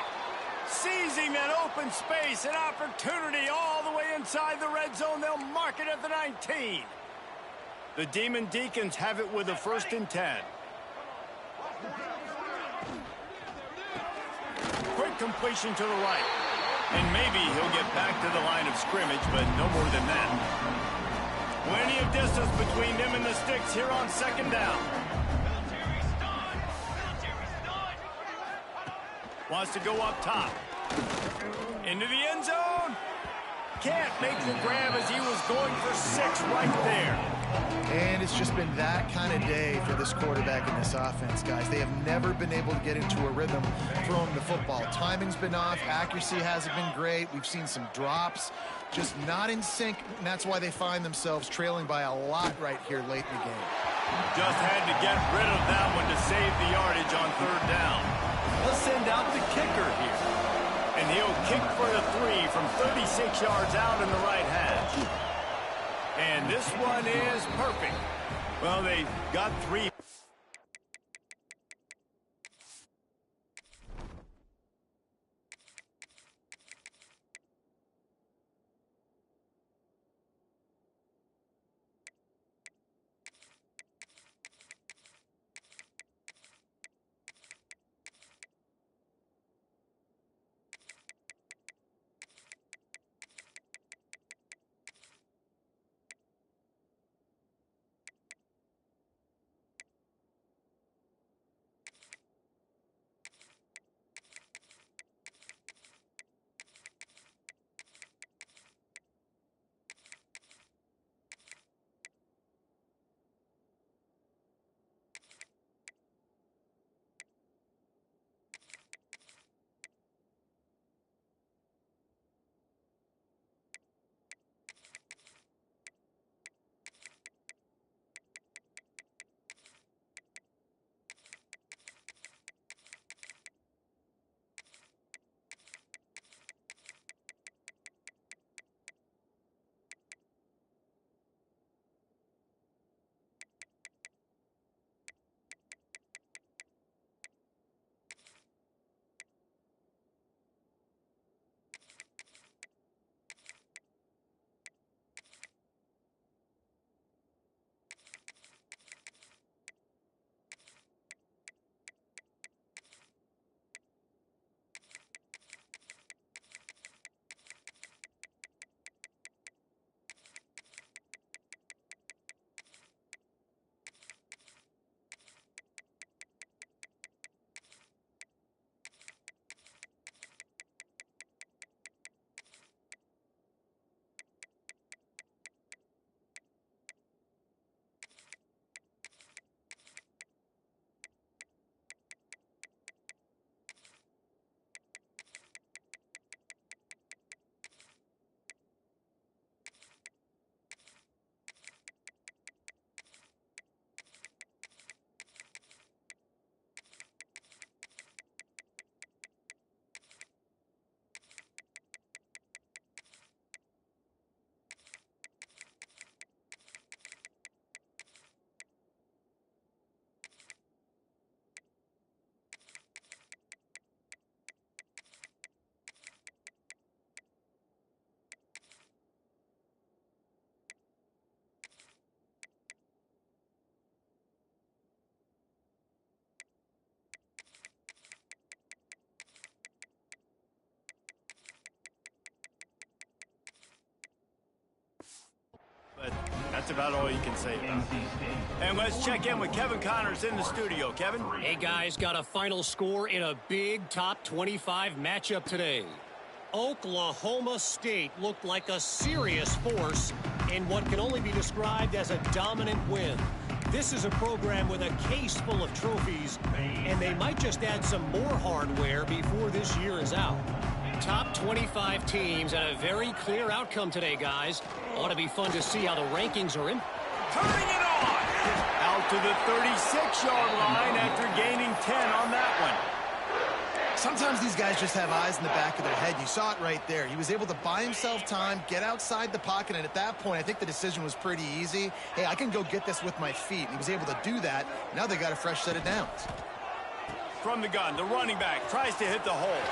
Speaker 1: Seizing that open space, an opportunity all the way inside the red zone. They'll mark it at the 19. The Demon Deacons have it with a 1st and 10. Quick completion to the right. And maybe he'll get back to the line of scrimmage, but no more than that. Plenty of distance between them and the sticks here on 2nd down. Wants to go up top. Into the end zone. Can't make the grab as he was going for 6 right there.
Speaker 3: And it's just been that kind of day for this quarterback in this offense, guys. They have never been able to get into a rhythm throwing the football. Timing's been off. Accuracy hasn't been great. We've seen some drops. Just not in sync, and that's why they find themselves trailing by a lot right here late in the game.
Speaker 1: Just had to get rid of that one to save the yardage on 3rd down. They'll send out the kicker here. And he'll kick for the 3 from 36 yards out in the right hash. And this one is perfect. Well, they got 3. But that's about all you can say about it. And let's check in with Kevin Connors in the studio. Kevin?
Speaker 4: Hey, guys, got a final score in a big top 25 matchup today. Oklahoma State looked like a serious force in what can only be described as a dominant win. This is a program with a case full of trophies, and they might just add some more hardware before this year is out. Top 25 teams and a very clear outcome today, guys. Ought to be fun to see how the rankings are in.
Speaker 1: Turning it on! Out to the 36-yard line after gaining 10 on that one.
Speaker 3: Sometimes these guys just have eyes in the back of their head. You saw it right there. He was able to buy himself time, get outside the pocket, and at that point, I think the decision was pretty easy. Hey, I can go get this with my feet. And he was able to do that. Now they got a fresh set of downs.
Speaker 1: From the gun, the running back tries to hit the hole.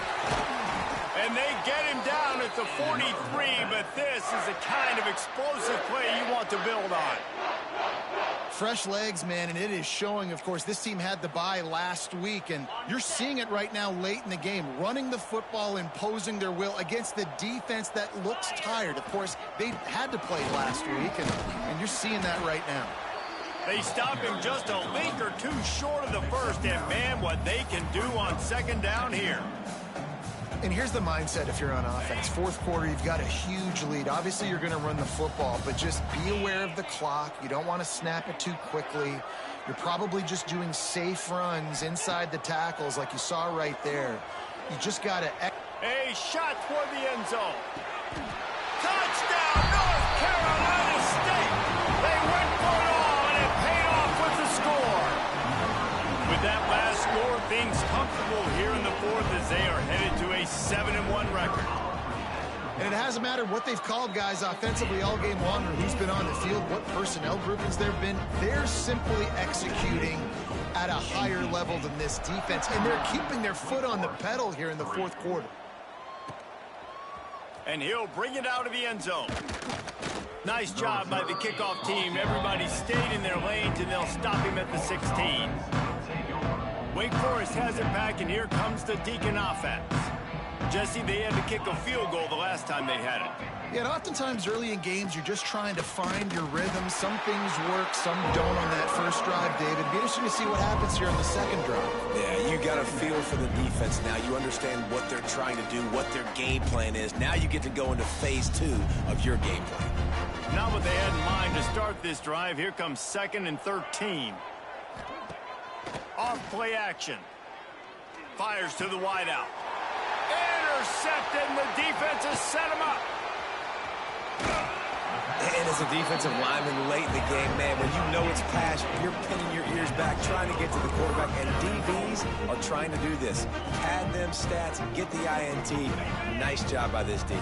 Speaker 1: And they get him down at the 43, but this is the kind of explosive play you want to build on.
Speaker 3: Fresh legs, man, and it is showing, of course, this team had the bye last week, and you're seeing it right now late in the game, running the football, imposing their will against the defense that looks tired. Of course, they had to play last week, and you're seeing that right now.
Speaker 1: They stop him just a link or two short of the first, and man, what they can do on second down here.
Speaker 3: And here's the mindset if you're on offense. Fourth quarter, you've got a huge lead. Obviously, you're going to run the football, but just be aware of the clock. You don't want to snap it too quickly. You're probably just doing safe runs inside the tackles like you saw right there. You just got to...
Speaker 1: A shot toward the end zone. Touchdown, North Carolina State. They went for it all, and it paid off with the score. With that last score, things comfortable here in the fourth as they are headed to a 7-1 record.
Speaker 3: And it hasn't mattered what they've called guys offensively all game long or who's been on the field, what personnel groupings there have been. They're simply executing at a higher level than this defense, and they're keeping their foot on the pedal here in the fourth quarter.
Speaker 1: And he'll bring it out of the end zone. Nice job by the kickoff team. Everybody stayed in their lanes, and they'll stop him at the 16. Wake Forest has it back, and here comes the Deacon offense. Jesse, they had to kick a field goal the last time they had it.
Speaker 3: Yeah, and oftentimes early in games, you're just trying to find your rhythm. Some things work, some don't on that first drive, David. It'd be interesting to see what happens here on the second drive.
Speaker 2: Yeah, you got a feel for the defense now. You understand what they're trying to do, what their game plan is. Now you get to go into phase 2 of your game plan.
Speaker 1: Not what they had in mind to start this drive. Here comes 2nd and 13. Off play action. Fires to the wideout. Intercepted, and the defense has set him up.
Speaker 2: And as a defensive lineman late in the game, man, when you know it's pass, you're pinning your ears back, trying to get to the quarterback, and DBs are trying to do this. Pad them stats, get the INT. Nice job by this D.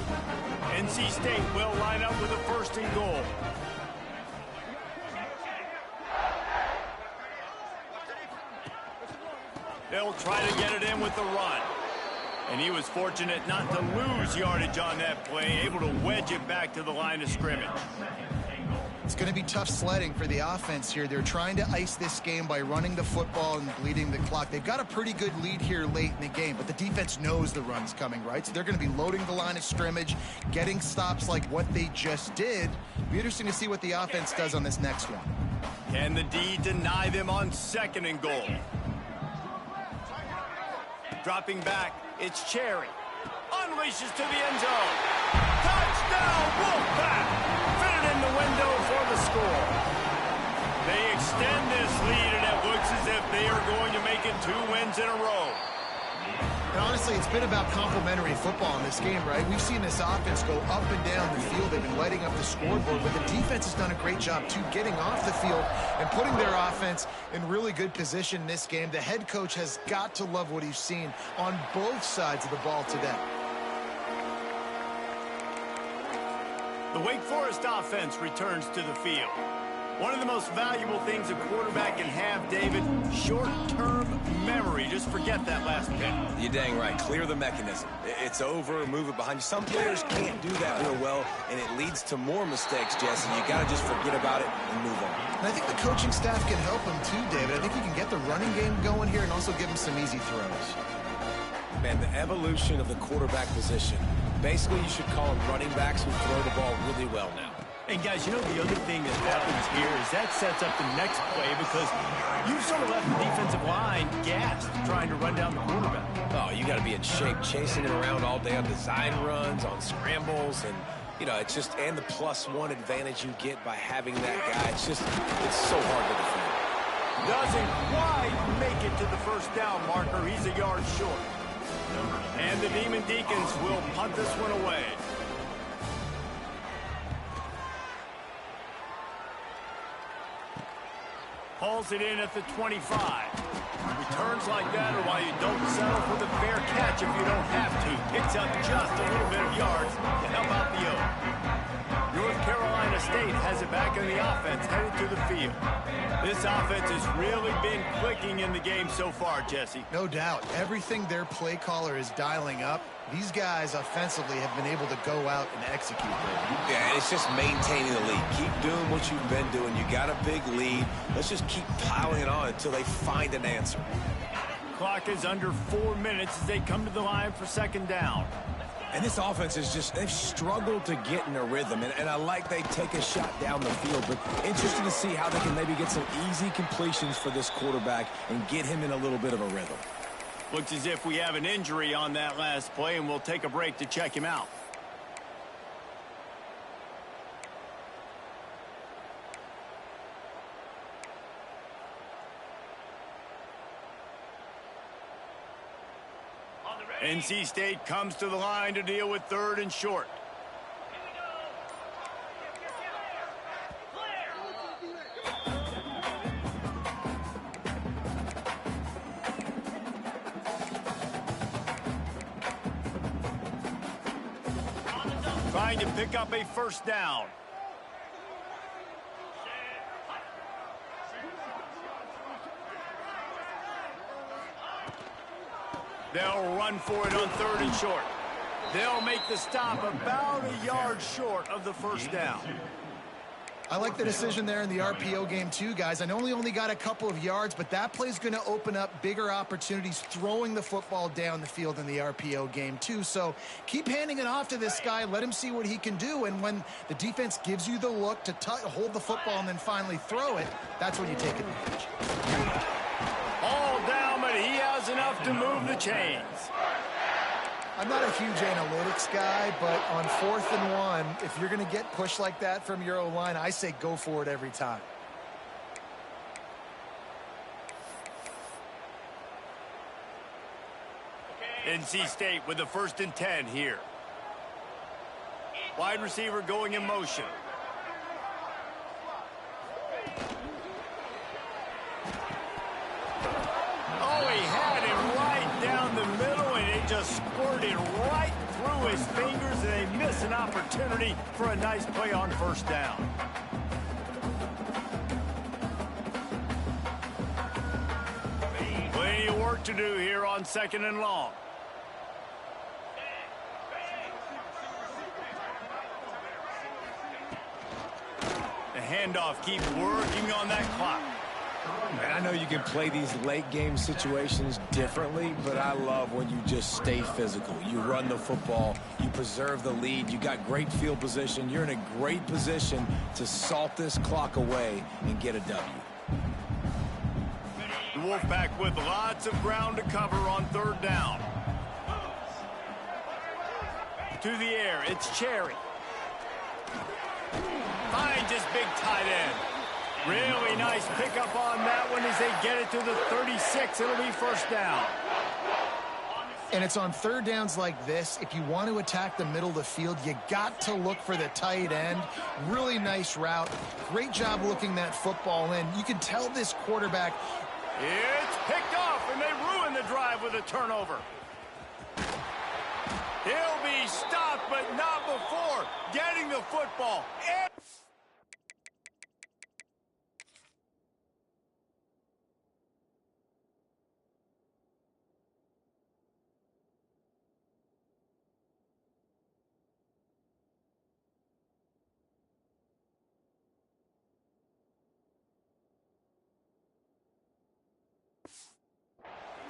Speaker 1: NC State will line up with a 1st and goal. They'll try to get it in with the run. And he was fortunate not to lose yardage on that play, able to wedge it back to the line of scrimmage.
Speaker 3: It's going to be tough sledding for the offense here. They're trying to ice this game by running the football and bleeding the clock. They've got a pretty good lead here late in the game, but the defense knows the run's coming, right? So they're going to be loading the line of scrimmage, getting stops like what they just did. Be interesting to see what the offense does on this next one.
Speaker 1: Can the D deny them on 2nd and goal? Dropping back, it's Cherry. Unleashes to the end zone. Touchdown, Wolfpack! Fitted in the window for the score. They extend this lead, and it looks as if they are going to make it 2 wins in a row.
Speaker 3: And honestly, it's been about complementary football in this game, right? We've seen this offense go up and down the field. They've been lighting up the scoreboard, but the defense has done a great job, too, getting off the field and putting their offense in really good position in this game. The head coach has got to love what he's seen on both sides of the ball today.
Speaker 1: The Wake Forest offense returns to the field. One of the most valuable things a quarterback can have, David, short-term memory. Just forget that last pick.
Speaker 2: You're dang right. Clear the mechanism. It's over, move it behind you. Some players can't do that real well, and it leads to more mistakes, Jesse. You got to just forget about it and move on.
Speaker 3: And I think the coaching staff can help him too, David. I think he can get the running game going here and also give him some easy throws.
Speaker 2: Man, the evolution of the quarterback position. Basically, you should call them running backs who throw the ball really well now.
Speaker 1: And guys, you know the other thing that happens here is that sets up the next play because you sort of left the defensive line gassed trying to run down the quarterback.
Speaker 2: Oh, you got to be in shape, chasing it around all day on design runs, on scrambles, and you know, it's just, and the +1 advantage you get by having that guy. It's just, it's so hard to defend.
Speaker 1: Doesn't quite make it to the 1st down marker. He's a yard short. And the Demon Deacons will punt this one away. Hauls it in at the 25. Returns like that are why you don't settle for the fair catch if you don't have to. Picks up just a little bit of yards to help out the Oak. North Carolina State has it back in the offense, headed to the field. This offense has really been clicking in the game so far, Jesse.
Speaker 3: No doubt. Everything their play caller is dialing up, these guys offensively have been able to go out and execute.
Speaker 2: Yeah, and it's just maintaining the lead. Keep doing what you've been doing. You got a big lead. Let's just keep piling it on until they find an answer.
Speaker 1: Clock is under 4 minutes as they come to the line for 2nd down.
Speaker 2: And this offense is just, they've struggled to get in a rhythm. And I like they take a shot down the field, but interesting to see how they can maybe get some easy completions for this quarterback and get him in a little bit of a rhythm.
Speaker 1: Looks as if we have an injury on that last play, and we'll take a break to check him out. NC State comes to the line to deal with 3rd and short. Trying to pick up a first down. They'll run for it on 3rd and short. They'll make the stop about a yard short of the first down.
Speaker 3: I like the decision there in the RPO game too, guys. I know he only got a couple of yards, but that play's going to open up bigger opportunities throwing the football down the field in the RPO game too. So keep handing it off to this guy. Let him see what he can do. And when the defense gives you the look to hold the football and then finally throw it, that's when you take advantage.
Speaker 1: All down, but he has enough to move the chains.
Speaker 3: I'm not a huge analytics guy, but on 4th and 1, if you're going to get pushed like that from your O-line, I say go for it every time.
Speaker 1: NC State with the 1st and 10 here. Wide receiver going in motion. Oh, he had him right down the middle, and it just squirted right through his fingers, and they miss an opportunity for a nice play on first down. Plenty of work to do here on 2nd and long. The handoff keeps working on that clock.
Speaker 2: Man, I know you can play these late game situations differently, but I love when you just stay physical. You run the football, you preserve the lead, you got great field position, you're in a great position to salt this clock away and get a W.
Speaker 1: The Wolfpack with lots of ground to cover on 3rd down. To the air, it's Cherry. Finds his big tight end. Really nice pickup on that one as they get it to the 36. It'll be first down.
Speaker 3: And it's on 3rd downs like this. If you want to attack the middle of the field, you got to look for the tight end. Really nice route. Great job looking that football in. You can tell this quarterback.
Speaker 1: It's picked off, and they ruin the drive with a turnover. He'll be stopped, but not before getting the football.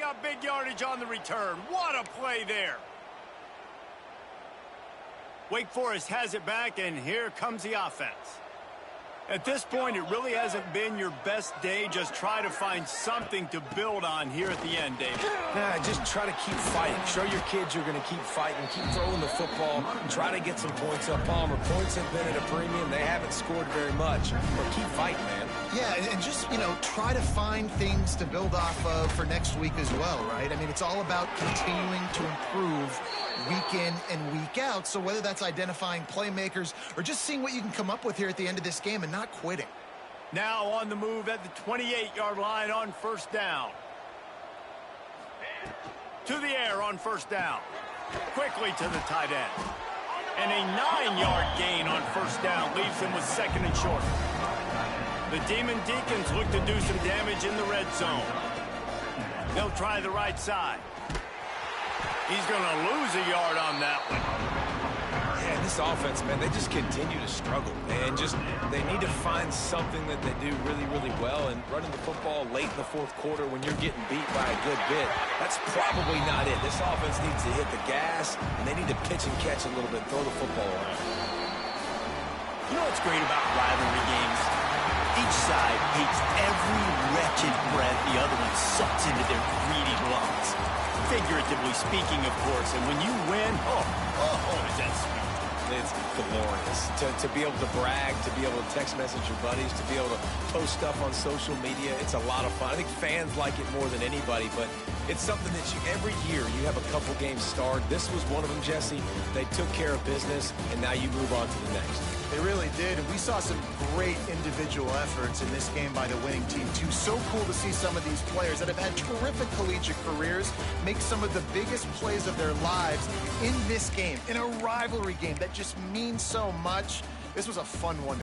Speaker 1: Got big yardage on the return. What a play there. Wake Forest has it back, and here comes the offense. At this point, it really hasn't been your best day. Just try to find something to build on here at the end, David.
Speaker 2: Nah, just try to keep fighting. Show your kids you're going to keep fighting. Keep throwing the football. Try to get some points up. Palmer, points have been at a premium. They haven't scored very much. But keep fighting, man.
Speaker 3: Yeah, and just, try to find things to build off of for next week as well, right? I mean, it's all about continuing to improve week in and week out. So whether that's identifying playmakers or just seeing what you can come up with here at the end of this game and not quitting.
Speaker 1: Now on the move at the 28-yard line on first down. To the air on first down. Quickly to the tight end. And a 9-yard gain on first down leaves him with 2nd and short. The Demon Deacons look to do some damage in the red zone. They'll try the right side. He's going to lose a yard on that one.
Speaker 2: Yeah, this offense, man, they just continue to struggle. And they need to find something that they do really, really well. And running the football late in the 4th quarter when you're getting beat by a good bit, that's probably not it. This offense needs to hit the gas, and they need to pitch and catch a little bit, throw the football around.
Speaker 1: You know what's great about rivalry games? Each side hates every wretched breath the other one sucks into their greedy lungs. Figuratively speaking, of course. And when you win, is that sweet.
Speaker 2: It's glorious to be able to brag, to be able to text message your buddies, to be able to post stuff on social media. It's a lot of fun. I think fans like it more than anybody, but it's something that every year you have a couple games starred. This was one of them, Jesse. They took care of business, and now you move on to the next.
Speaker 3: They really did, and we saw some great individual efforts in this game by the winning team, too. So cool to see some of these players that have had terrific collegiate careers make some of the biggest plays of their lives in this game, in a rivalry game that just means so much. This was a fun one.